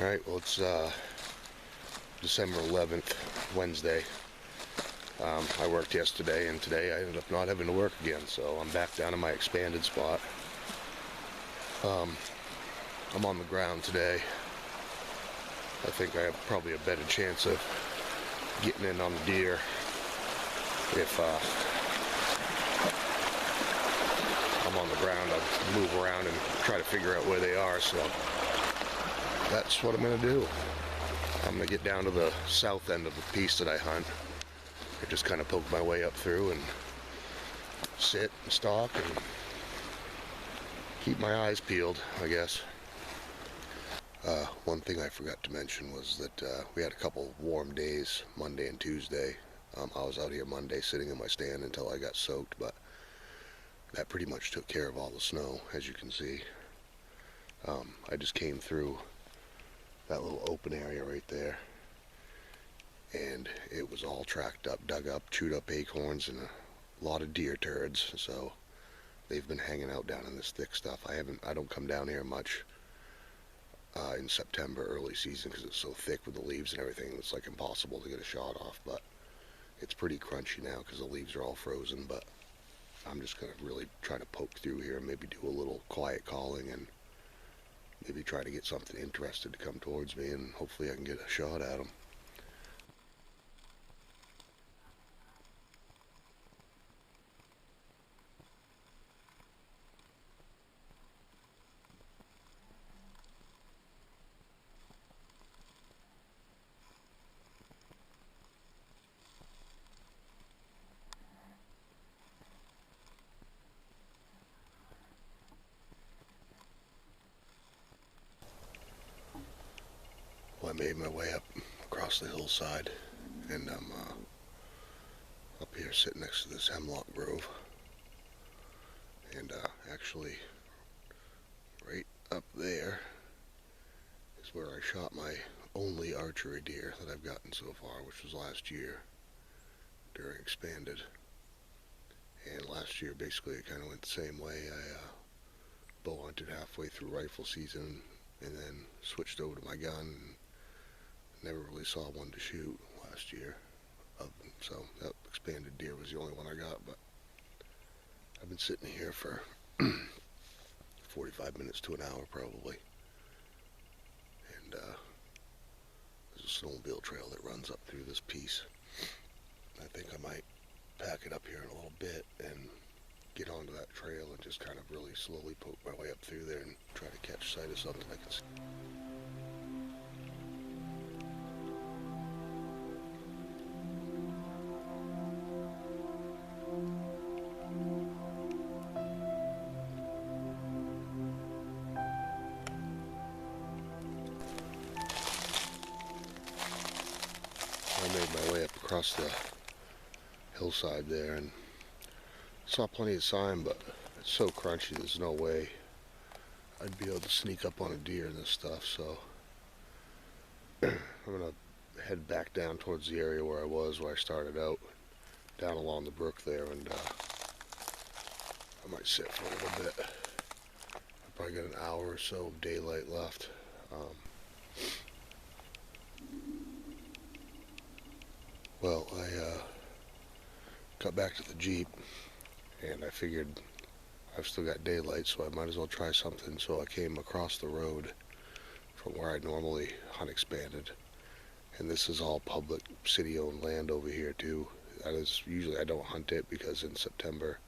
Alright, well it's December 11th, Wednesday. I worked yesterday and today I ended up not having to work again, so I'm back down in my expanded spot. I'm on the ground today. I think I have probably a better chance of getting in on the deer if I'm on the ground. I'll move around and try to figure out where they are, so that's what I'm going to do. I'm going to get down to the south end of the piece that I hunt. I just kind of poke my way up through and sit and stalk and keep my eyes peeled, I guess. One thing I forgot to mention was that we had a couple warm days, Monday and Tuesday. I was out here Monday sitting in my stand until I got soaked, but that pretty much took care of all the snow, as you can see. I just came through that little open area right there, and it was all tracked up, dug up, chewed up acorns and a lot of deer turds. So they've been hanging out down in this thick stuff. I don't come down here much in September, early season, because it's so thick with the leaves and everything. It's like impossible to get a shot off, but it's pretty crunchy now because the leaves are all frozen. But I'm just gonna really try to poke through here and maybe do a little quiet calling and maybe try to get something interested to come towards me, and hopefully I can get a shot at them. Well, I made my way up across the hillside, and I'm up here sitting next to this hemlock grove. And actually, right up there is where I shot my only archery deer that I've gotten so far, which was last year during expanded. And last year, basically, it kind of went the same way. I bow hunted halfway through rifle season, and then switched over to my gun. And never really saw one to shoot last year. So that expanded deer was the only one I got, but I've been sitting here for 45 minutes to an hour probably. And there's a snowmobile trail that runs up through this piece. I think I might pack it up here in a little bit and get onto that trail and just kind of really slowly poke my way up through there and try to catch sight of something I can see. I made my way up across the hillside there and saw plenty of sign, but it's so crunchy there's no way I'd be able to sneak up on a deer and this stuff, so I'm gonna head back down towards the area where I started out, down along the brook there, and I might sit for a little bit. I've probably got an hour or so of daylight left. Well, got back to the Jeep, and I figured I've still got daylight, so I might as well try something. So I came across the road from where I normally hunt expanded, and this is all public city-owned land over here too. That is, usually I don't hunt it because in September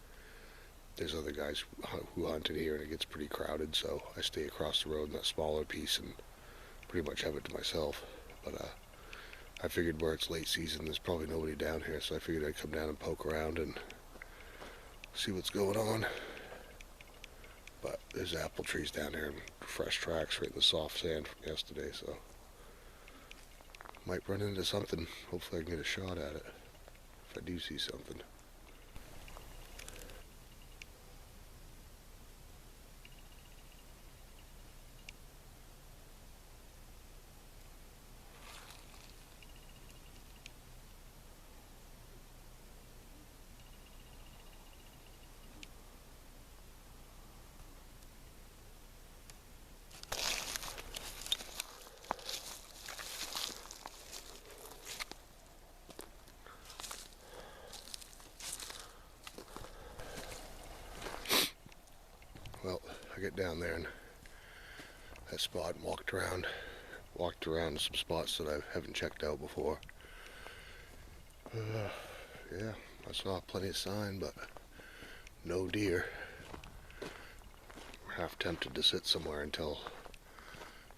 there's other guys who hunt it here and it gets pretty crowded, so I stay across the road in that smaller piece and pretty much have it to myself. But I figured where it's late season there's probably nobody down here, so I figured I'd come down and poke around and see what's going on. But there's apple trees down there and fresh tracks right in the soft sand from yesterday, so might run into something. Hopefully I can get a shot at it if I do see something. Well, I get down there in that spot and walked around some spots that I haven't checked out before. Yeah, I saw plenty of sign, but no deer. I'm half tempted to sit somewhere until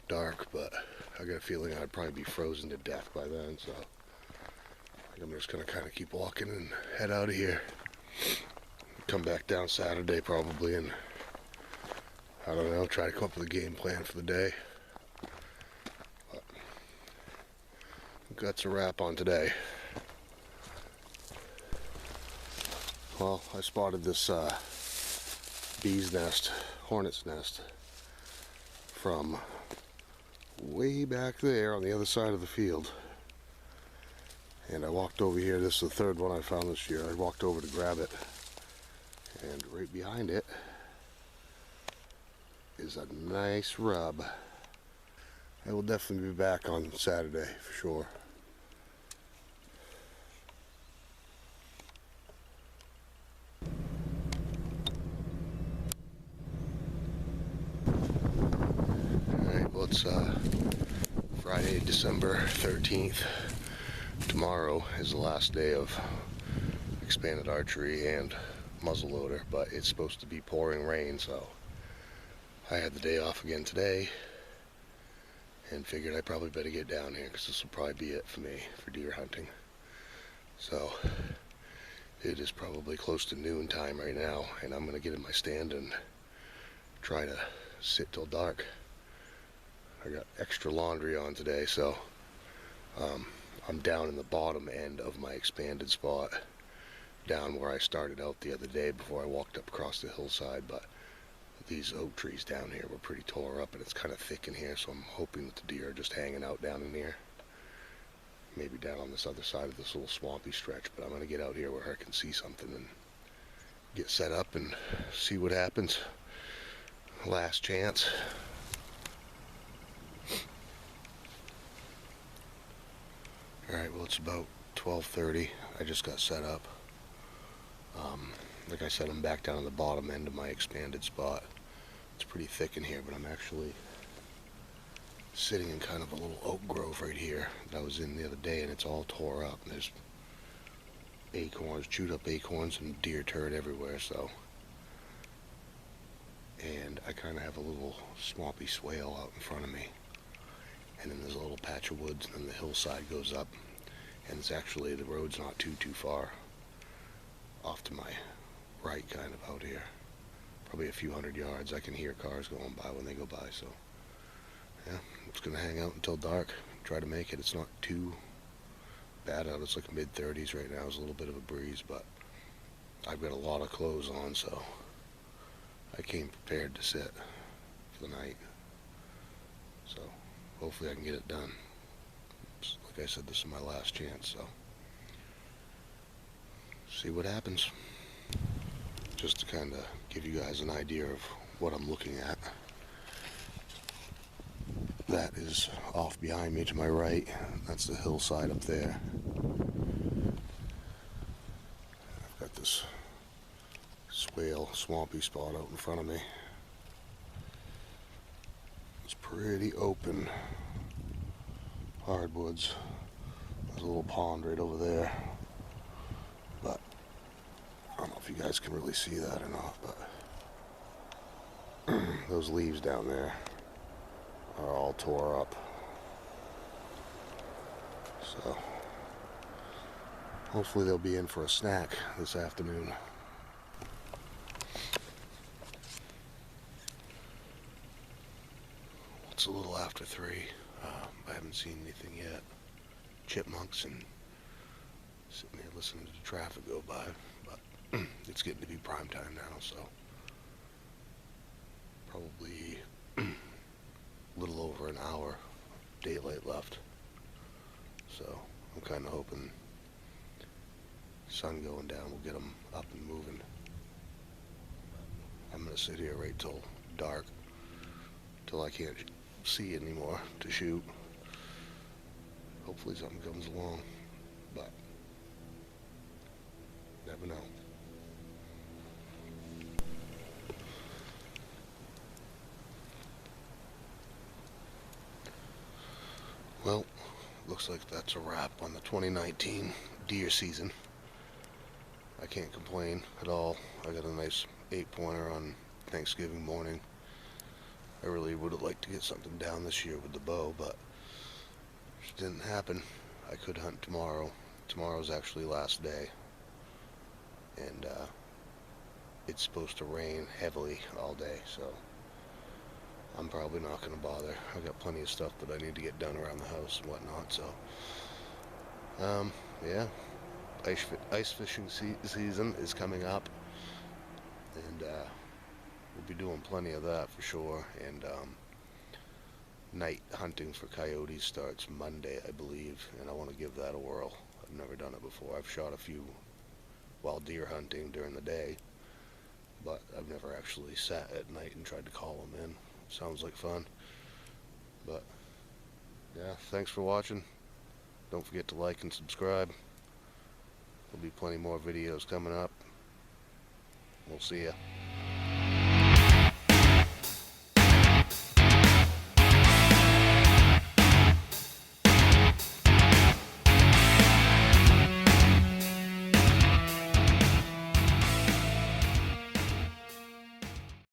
dark, but I got a feeling I'd probably be frozen to death by then, so I think I'm just gonna kind of keep walking and head out of here. Come back down Saturday probably, and I don't know, try to come up with a game plan for the day. But that's a wrap on today. Well, I spotted this hornet's nest from way back there on the other side of the field. And I walked over here, this is the third one I found this year. I walked over to grab it, and right behind it is a nice rub. I will definitely be back on Saturday for sure. Alright, well it's Friday, December 13th. Tomorrow is the last day of expanded archery and muzzleloader, but it's supposed to be pouring rain, so I had the day off again today and figured I probably better get down here because this will probably be it for me for deer hunting. So it is probably close to noon time right now, and I'm going to get in my stand and try to sit till dark. I got extra laundry on today, so I'm down in the bottom end of my expanded spot, down where I started out the other day before I walked up across the hillside, but these oak trees down here were pretty tore up and it's kind of thick in here, so I'm hoping that the deer are just hanging out down in here. Maybe down on this other side of this little swampy stretch, but I'm going to get out here where I can see something and get set up and see what happens. Last chance. Alright, well it's about 12:30. I just got set up. Like I said, I'm back down on the bottom end of my expanded spot. It's pretty thick in here, but I'm actually sitting in kind of a little oak grove right here that I was in the other day, and it's all tore up. There's acorns, chewed up acorns, and deer turd everywhere, so. And I kind of have a little swampy swale out in front of me. And then there's a little patch of woods, and then the hillside goes up. And it's actually, the road's not too far off to my right, kind of out here. Probably a few hundred yards. I can hear cars going by when they go by, so yeah, I'm just gonna hang out until dark, try to make it. It's not too bad out. It's like mid-30s right now. It's a little bit of a breeze, but I've got a lot of clothes on, so I came prepared to sit for the night. So hopefully I can get it done. Like I said, this is my last chance, so see what happens. Just to kind of give you guys an idea of what I'm looking at. That is off behind me to my right. That's the hillside up there. this swale, swampy spot out in front of me. It's pretty open hardwoods. There's a little pond right over there, but I don't know if you guys can really see that or not, but those leaves down there are all tore up. So hopefully they'll be in for a snack this afternoon. It's a little after 3. I haven't seen anything yet. Chipmunks and sitting there listening to the traffic go by, but it's getting to be prime time now, so probably a little over an hour daylight left. So I'm kind of hoping sun going down will get them up and moving. I'm gonna sit here right till dark, till I can't see anymore to shoot. Hopefully something comes along, but never know. Well, looks like that's a wrap on the 2019 deer season. I can't complain at all. I got a nice 8-pointer on Thanksgiving morning. I really would have liked to get something down this year with the bow, but it didn't happen. I could hunt tomorrow. Tomorrow's actually last day, and it's supposed to rain heavily all day, so I'm probably not going to bother. I got plenty of stuff that I need to get done around the house and whatnot, so yeah, ice fishing season is coming up, and we'll be doing plenty of that for sure. And night hunting for coyotes starts Monday, I believe, and I want to give that a whirl. I've never done it before. I've shot a few wild deer hunting during the day, but I've never actually sat at night and tried to call them in. Sounds like fun. But yeah, thanks for watching. Don't forget to like and subscribe. There'll be plenty more videos coming up. We'll see ya.